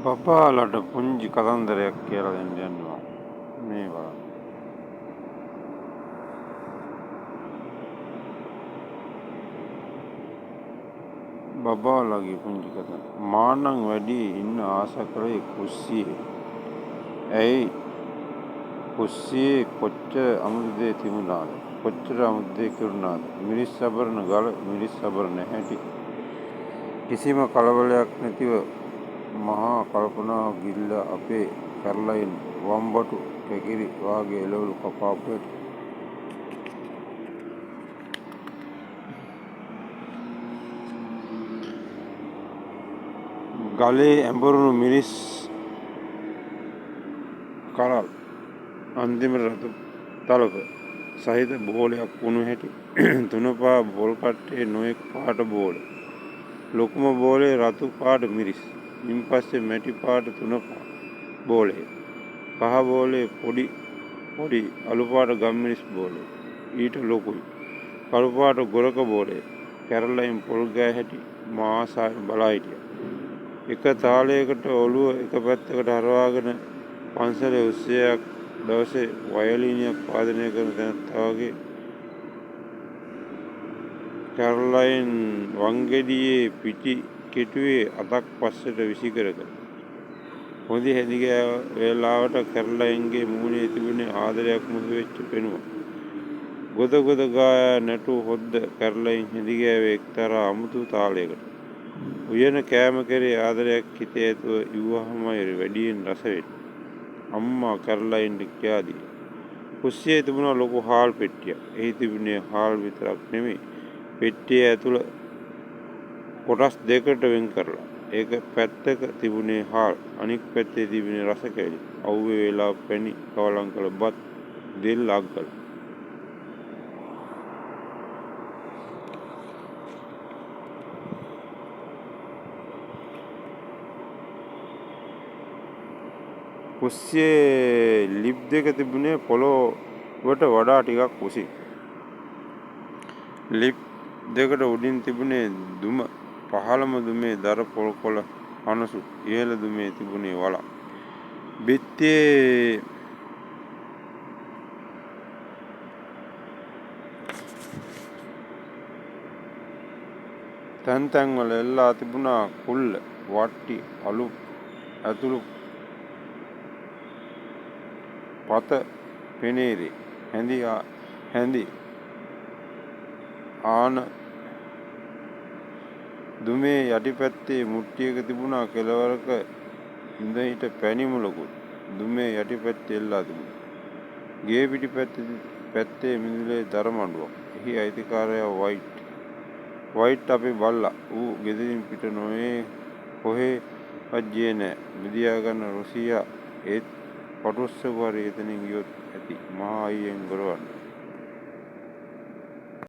බබාලට පුංචි කතන්දරයක් කියලා දෙන්න යනවා. මේ බලන්න. බබාලගේ පුංචි කතන්දර. මානම් වැඩි ඉන්න ආස කරේ කුස්සියේ. ඇයි කුස්සියේ කොච්චර අමුතු දේ තිබුණාද? කොච්චර අමුතු දේ කරුණාද? මිරිස් සබරන ගල මිරිස් සබරන හැටි. කිසිම කලබලයක් නැතිව මහා කල්පනාව ගිල්ල අපේ කැරලයින් වම්බටු කැකිරි වාගේ එළවලු කපාපු හැටි. ගලේ ඇඹරුණු මිරිස් කරල් අන්තිමට රතු තලක සහිත බෝලයක් වුණු හැටි. තුනපා බෝල් කට්ටේ නොයෙක් පාට බෝල. ලොකුම බෝලේ රතු පාට මිරිස්. ඉන් පස්සේ මැටි පාට තුනපා බෝලේ. කහ බෝලේ පොඩි අලු පාට ගම්මිරිස් බෝලේ. ඊට ලොකුයි. කළු පාට ගොරක බෝලේ. කැරලයින් පොල් ගෑ හැටි මා ආසාවෙන් බලා හිටියා. එක තාලයකට ඔළුව එක පැත්තකට හරවාගෙන පන්සලේ උත්සවයක් දවසේ වයලීනයක් වාදනය කරන තැනැත්තා වගේ කැරලයින් වංගෙඩියේ පිටි කෙටුවේ අතක් පස්සට විසිකර කර. හොඳි හැදිගෑ වේලාවට කැරලයින්ගේ මූණේ තිබුණේ ආදරයක් මුහු වෙච්ච පෙනුමක්. ගොද ගායා නැටු හොද්ද කැරලයින් හැදිගෑවේ එක්තරා අමුතු තාලයකට. උයන කෑම කෙරේ ආදරයක් හිතේ ඇතුව ඉව්වහමයි වැඩියෙන් රස වෙන්නේ. අම්මා කැරලයින්ට කියා දී. කුස්සියේ තිබුණා ලොකු හාල් පෙට්ටියක්. එහි තිබුණේ හාල් විතරක් නෙමෙයි. පෙට්ටිය ඇතුළ කොටස් දෙකකට වෙන් කරලා. එක පැත්තක තිබුණේ හාල්, අනික් පැත්තේ තිබුණේ රස කැවිලි. අව්වේ වෙලා පැණි කවලම් කළ බත්, දෙල් අග්ගල. කුස්සියේ ලිප් දෙක තිබුණේ පොළොවට වඩා ටිකක් උසින්. ලිප් දෙකට උඩින් තිබුණේ දුම. පහළම දුමේ දර පොල් කොළ හනසු. ඉහළ දුමේ තිබුණේ වලක්. බිත්තියේ තැන් තැන්වල එල්ලා තිබුණා කුල්ල, වට්ටි, අලු ඇතුළු පත පෙනේරේ හැඳි ආන. දුමේ යටිපැත්තේ මුට්ටියක තිබුණා කෙළවරක ඉඳහිට පැණි මුලකුත් දුමේ යටිපැත්තේ එල්ලා තිබුණා. ගේ පිටිපැත්තේ මිදුලේ දර මඬුවක්. එහි අයිතිකාරයා වයිට් අපි බල්ලා. ඌ ගෙදරින් පිට නොවේ කොහෙවත් ගියේ නෑ. මිදියා ගන්න රුසියා. ඒත් පටුස්සකු හරි එතනින් ගියොත් ඇති මහා අයියෙන් ගොරවන්න.